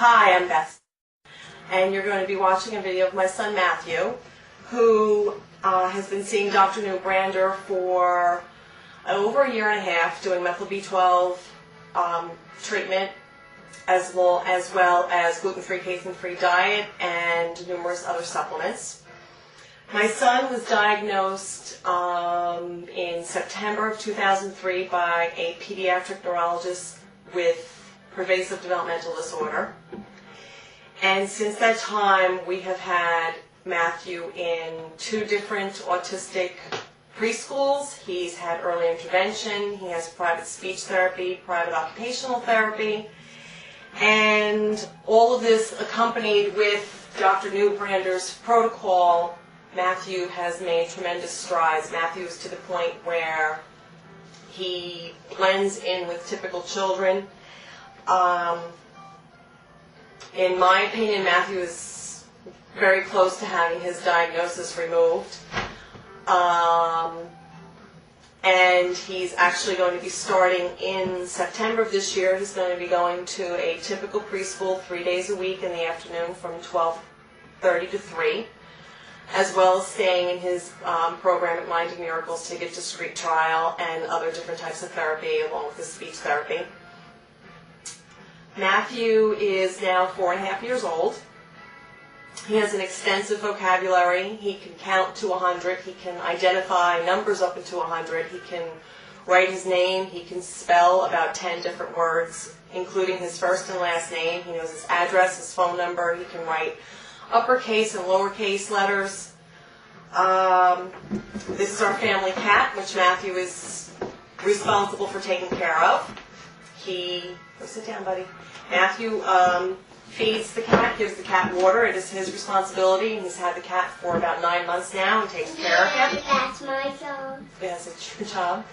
Hi, I'm Beth, and you're going to be watching a video of my son Matthew, who has been seeing Dr. Neubrander for over a year and a half, doing methyl B12 treatment, as well as gluten-free, casein-free diet, and numerous other supplements. My son was diagnosed in September of 2003 by a pediatric neurologist with pervasive developmental disorder. And since that time, we have had Matthew in 2 different autistic preschools. He's had early intervention. He has private speech therapy, private occupational therapy. And all of this accompanied with Dr. Neubrander's protocol. Matthew has made tremendous strides. Matthew is to the point where he blends in with typical children. In my opinion, Matthew is very close to having his diagnosis removed. And he's actually going to be starting in September of this year. He's going to be going to a typical preschool 3 days a week in the afternoon from 12:30 to 3, as well as staying in his program at Minding Miracles to get discrete trial and other different types of therapy along with his speech therapy. Matthew is now 4.5 years old. He has an extensive vocabulary. He can count to 100. He can identify numbers up into 100. He can write his name. He can spell about 10 different words, including his first and last name. He knows his address, his phone number. He can write uppercase and lowercase letters. This is our family cat, which Matthew is responsible for taking care of. Go sit down, buddy. Matthew feeds the cat, gives the cat water. It is his responsibility, and he's had the cat for about 9 months now and takes care of him. That's my job. Yes, it's your job.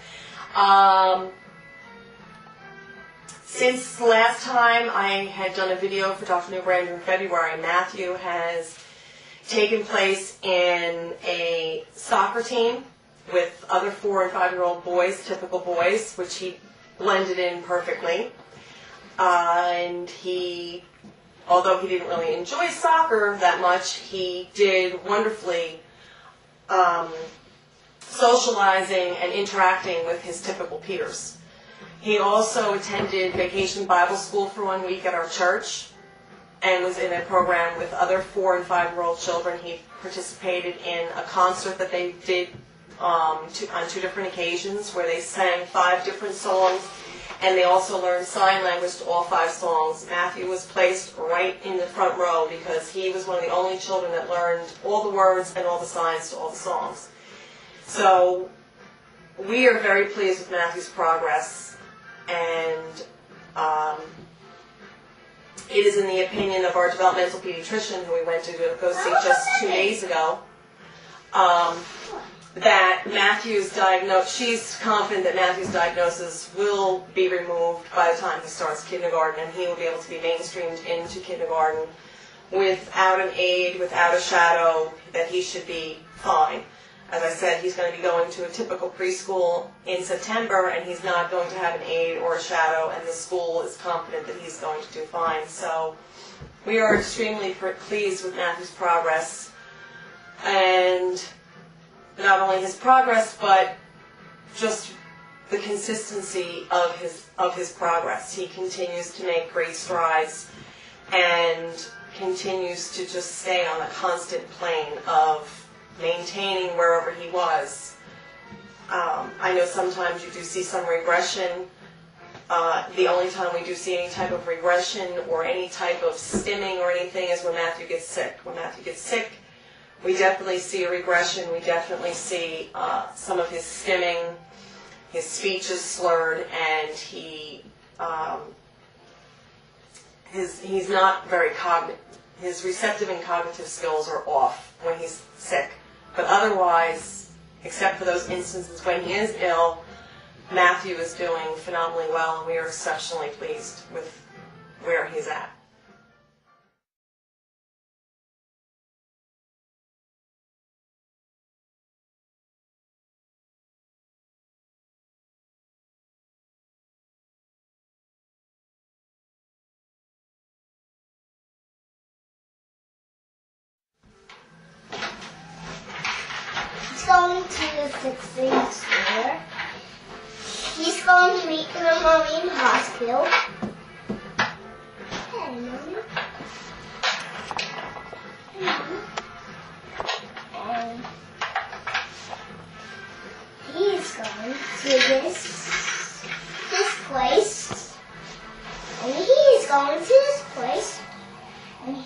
Since the last time I had done a video for Dr. Neubrander in February, Matthew has taken place in a soccer team with other 4- and 5-year-old boys, typical boys, which he blended in perfectly. And although he didn't really enjoy soccer that much, he did wonderfully socializing and interacting with his typical peers. He also attended Vacation Bible School for 1 week at our church and was in a program with other 4- and 5-year-old children. He participated in a concert that they did on 2 different occasions where they sang 5 different songs, and they also learned sign language to all 5 songs. Matthew was placed right in the front row because he was one of the only children that learned all the words and all the signs to all the songs. So we are very pleased with Matthew's progress, and it is in the opinion of our developmental pediatrician, who we went to go see just 2 days ago, that Matthew's she's confident that Matthew's diagnosis will be removed by the time he starts kindergarten, and he will be able to be mainstreamed into kindergarten without an aid, without a shadow, that he should be fine. As I said, he's going to be going to a typical preschool in September, and he's not going to have an aid or a shadow, and the school is confident that he's going to do fine. So we are extremely pleased with Matthew's progress, and not only his progress, but just the consistency of his progress. He continues to make great strides and continues to just stay on a constant plane of maintaining wherever he was. I know sometimes you do see some regression. The only time we do see any type of regression or any type of stimming or anything is when Matthew gets sick. When Matthew gets sick, we definitely see a regression. We definitely see some of his stimming. His speech is slurred, and he's not very cognitive. His receptive and cognitive skills are off when he's sick. But otherwise, except for those instances when he is ill, Matthew is doing phenomenally well, and we are exceptionally pleased with where he's at. the 6th grade store. He's going to meet the Marine Hospital. Hey, Mommy. And he's going to this place. And he's going to this place. And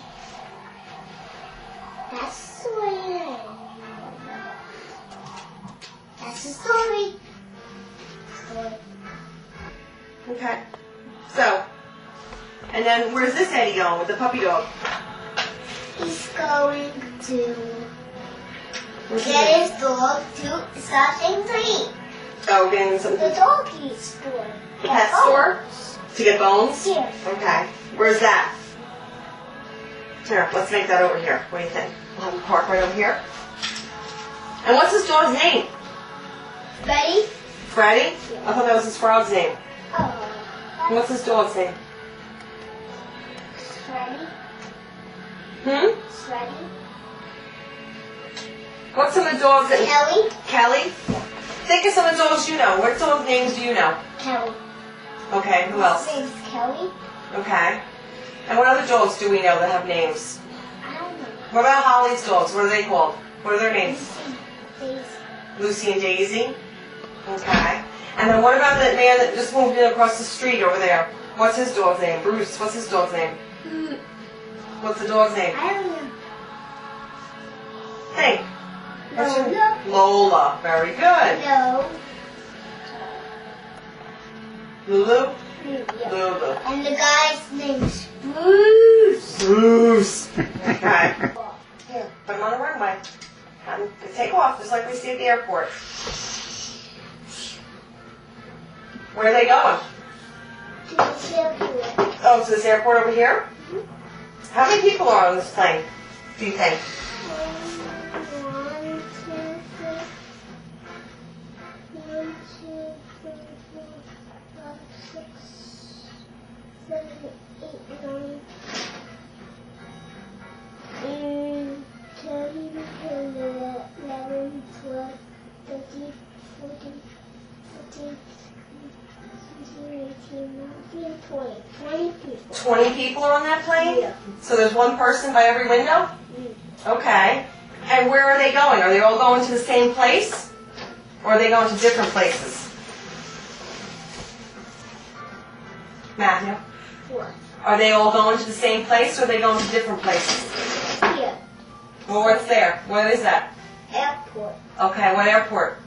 that's the way that's the story. Okay. So, and then where's this Eddie going with the puppy dog? He's going to get his dog to something to eat. Oh, getting something. The doggy store. The pet store? To get bones? Here. Okay. Where's that? Here, let's make that over here. What do you think? We'll have him park right over here. And what's his dog's name? Ready? Freddie? Yeah. I thought that was his frog's name. Oh. What's his dog's name? Ready? Ready? What's some of the dogs that... Kelly? Kelly? Think of some of the dogs you know. What dog names do you know? Kelly. Okay, who else? His name's Kelly. Okay. And what other dogs do we know that have names? I don't know. What about Holly's dogs? What are they called? What are their names? Daisy. Lucy and Daisy? Okay. And then what about that man that just moved in across the street over there? What's his dog's name? Bruce. What's his dog's name? What's the dog's name? I don't know. Think. Lola. Lola. Very good. No. Lulu? Yeah. Lulu. And the guy's name's Bruce. Bruce. Okay. Here. Put him on the runway. And take off, just like we see at the airport. Where are they going? To the airport. Oh, to this airport over here? Mm-hmm. How many people are on this plane, do you think? 1, 2, 3. 1, 2, 3, 4, 5, 6, 7, 8, 9. 10, 11, 12, 13, 14, 15, 16, 18, 19, 20. 20 people. 20 people are on that plane? Yeah. So there's one person by every window? Okay. And where are they going? Are they all going to the same place? Or are they going to different places? Matthew? What? Are they all going to the same place or are they going to different places? Here. Well, what's there? What is that? Airport. Okay, what airport?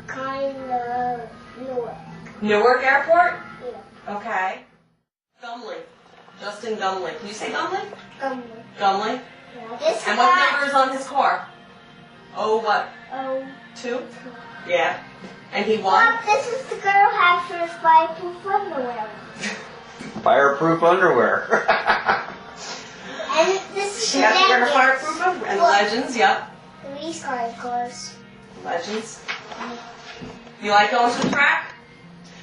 Kind of Newark. Newark Airport? Yeah. Okay. Gumley. Justin Gumley. Can you say Gumley? Gumley. Gumley. Yeah. This And guy. what number is on his car? Oh, what? Oh. 2? Yeah. And he won? Well, this is the girl who has her fireproof underwear. Fireproof underwear. And this is She the has to wear her jacket. fireproof underwear. And the legends, yep. These cars. Legends. You like going to the track?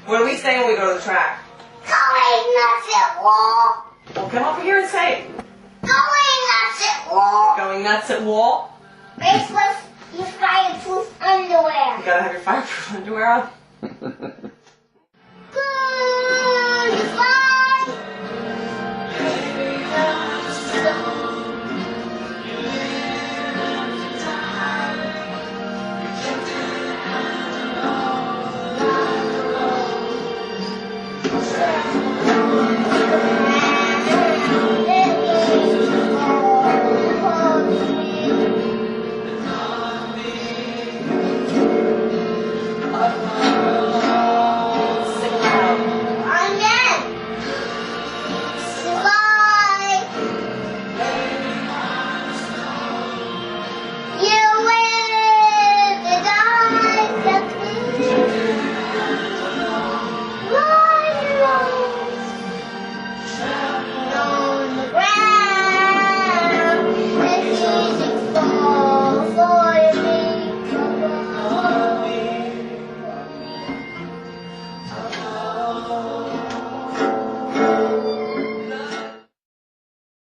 What do we say when we go to the track? Going nuts at wall. Well, come over here and say it. Going nuts at wall. Going nuts at wall. Race with your fireproof underwear. You gotta have your fireproof underwear on. Goodbye.